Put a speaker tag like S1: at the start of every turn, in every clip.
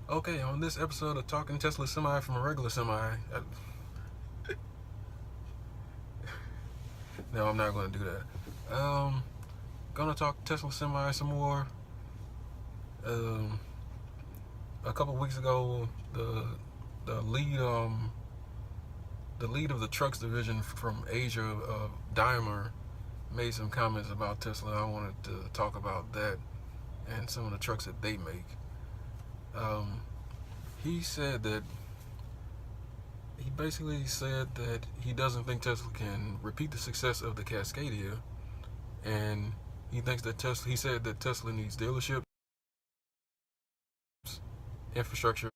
S1: Okay, on this episode of Talking Tesla Semi from a regular semi. No, I'm not going to do that. Gonna talk Tesla Semi some more. Um, a couple weeks ago, the lead the lead of the trucks division from Asia, Daimler, made some comments about Tesla. I wanted to talk about that and some of the trucks that they make. He said that he basically said that he doesn't think Tesla can repeat the success of the Cascadia, and he thinks that Tesla. He said that Tesla needs dealerships, infrastructure,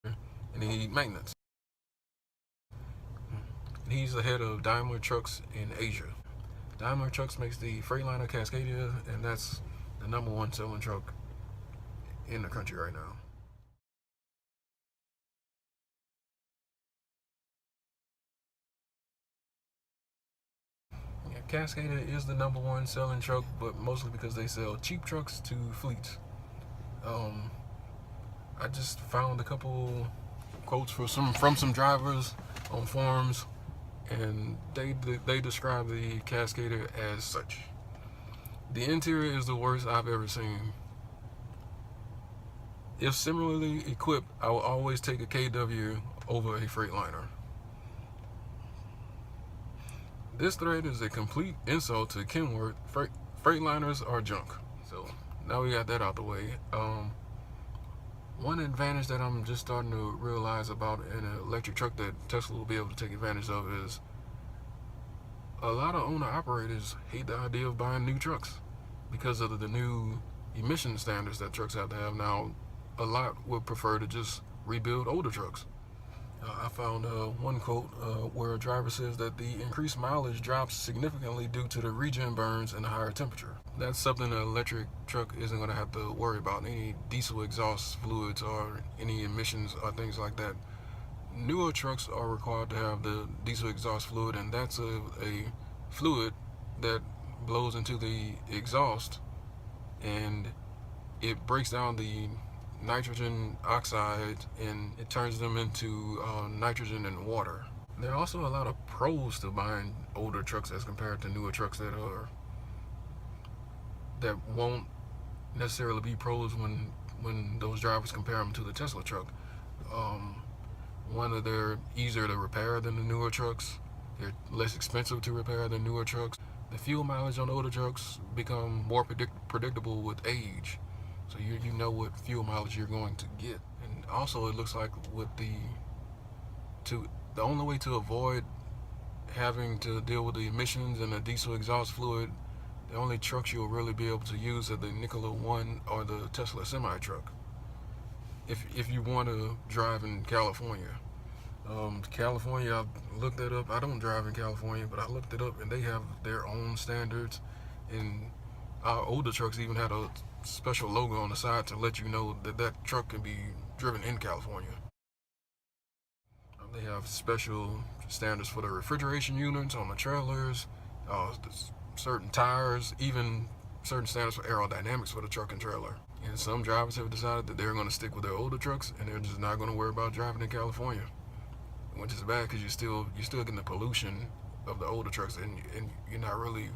S1: and they need maintenance. He's the head of Daimler Trucks in Asia. Daimler Trucks makes the Freightliner Cascadia, and that's the #1 selling truck in the country right now. Yeah, Cascadia is the #1 selling truck, but mostly because they sell cheap trucks to fleets. Um, I just found a couple quotes from some drivers on forums, and they describe the Cascadia as such. The interior is the worst I've ever seen. If similarly equipped, I will always take a KW over a Freightliner. This thread is a complete insult to Kenworth. Freightliners are junk. So now we got that out the way. One advantage that I'm just starting to realize about an electric truck that Tesla will be able to take advantage of is a lot of owner-operators hate the idea of buying new trucks because of the new emission standards that trucks have to have now. A lot would prefer to just rebuild older trucks. I found one quote where a driver says that the increased mileage drops significantly due to the regen burns and the higher temperature. That's something an electric truck isn't going to have to worry about. Any diesel exhaust fluids or any emissions or things like that. Newer trucks are required to have the diesel exhaust fluid, and that's a fluid that blows into the exhaust and it breaks down the nitrogen oxide and it turns them into nitrogen and water. There are also a lot of pros to buying older trucks as compared to newer trucks that won't necessarily be pros when those drivers compare them to the Tesla truck. One, that they're easier to repair than the newer trucks. They're less expensive to repair than newer trucks. The fuel mileage on older trucks become more predictable with age. So you know what fuel mileage you're going to get. And also it looks like with the only way to avoid having to deal with the emissions and the diesel exhaust fluid, the only trucks you'll really be able to use are the Nikola One or the Tesla semi truck. If you want to drive in California. California, I looked that up. I don't drive in California, but I looked it up, and they have their own standards. And our older trucks even had a special logo on the side to let you know that that truck can be driven in California. They have special standards for the refrigeration units on the trailers, certain tires, even certain standards for aerodynamics for the truck and trailer. And some drivers have decided that they're going to stick with their older trucks, and they're just not going to worry about driving in California, which is bad because you're still getting the pollution of the older trucks, and you're not really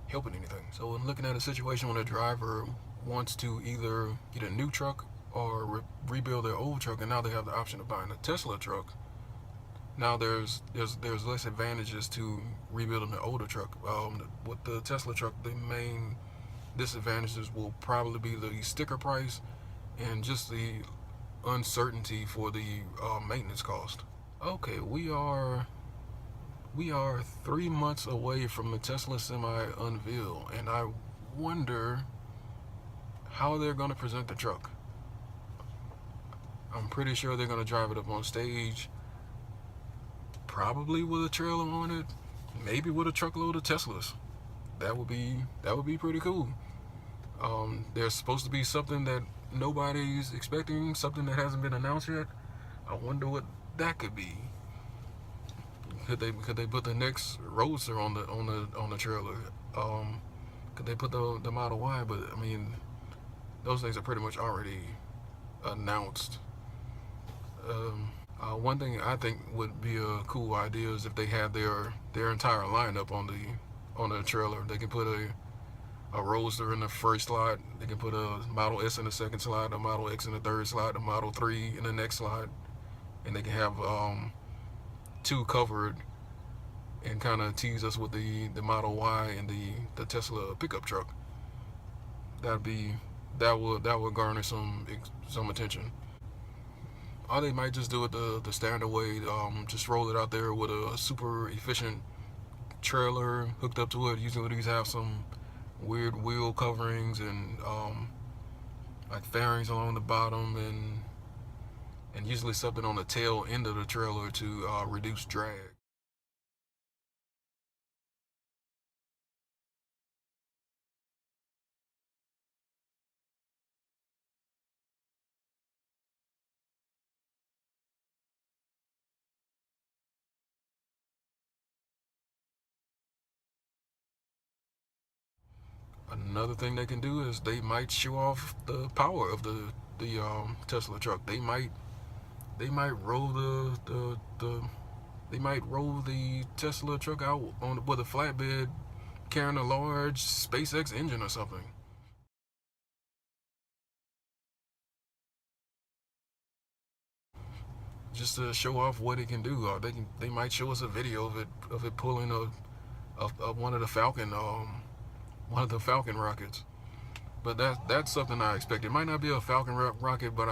S1: helping anything. So when looking at a situation when a driver wants to either get a new truck or rebuild their old truck, and now they have the option of buying a Tesla truck, now there's less advantages to rebuilding the older truck. With the Tesla truck, the main disadvantages will probably be the sticker price and just the uncertainty for the maintenance cost. Okay, we are 3 months away from the Tesla Semi unveil, and I wonder how they're going to present the truck. I'm pretty sure they're going to drive it up on stage, probably with a trailer on it, maybe with a truckload of Teslas. That would be pretty cool. There's supposed to be something that nobody's expecting, something that hasn't been announced yet. I wonder what that could be. Could they put the next Roadster on the trailer? they put the Model Y, but I mean, those things are pretty much already announced. One thing I think would be a cool idea is if they had their entire lineup on the trailer. They can put a Roadster in the first slot. They can put a Model S in the second slot, a Model X in the third slot, a Model 3 in the next slot, and they can have two covered and kind of tease us with the Model Y and the Tesla pickup truck. That would garner some attention. Or they might just do it the standard way, just roll it out there with a super efficient trailer hooked up to it. Usually these have some weird wheel coverings and like fairings along the bottom, and usually something on the tail end of the trailer to reduce drag. Another thing they can do is they might show off the power of the Tesla truck. They might roll they might roll the Tesla truck out with a flatbed carrying a large SpaceX engine or something. Just to show off what it can do. They might show us a video of it pulling one of the Falcon rockets. But that's something I expect. It might not be a Falcon rocket, but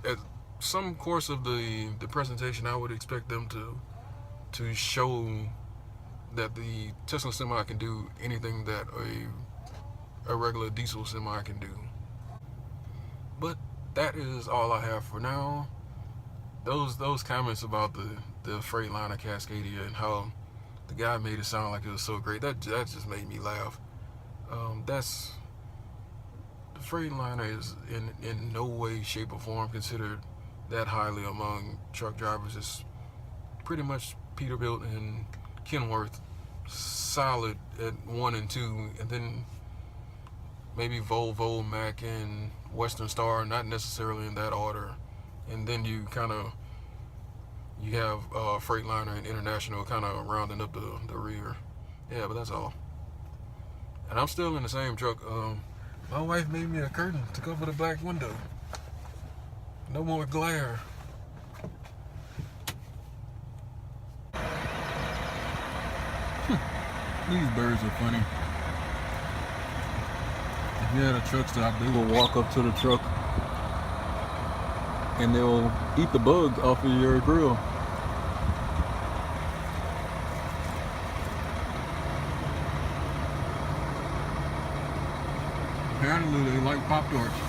S1: at some course of the presentation, I would expect them to show that the Tesla semi can do anything that a regular diesel semi can do. But that is all I have for now. Those comments about the Freightliner Cascadia and how the guy made it sound like it was so great, that just made me laugh. The Freightliner is in no way, shape, or form considered that highly among truck drivers. It's pretty much Peterbilt and Kenworth solid at 1 and 2, and then maybe Volvo, Mack, and Western Star, not necessarily in that order. And then you have Freightliner and International kind of rounding up the rear. Yeah, but that's all. And I'm still in the same truck. My wife made me a curtain to cover the black window. No more glare. These birds are funny. If you had a truck stop, they will walk up to the truck and they'll eat the bugs off of your grill. Apparently they like Pop-Tarts.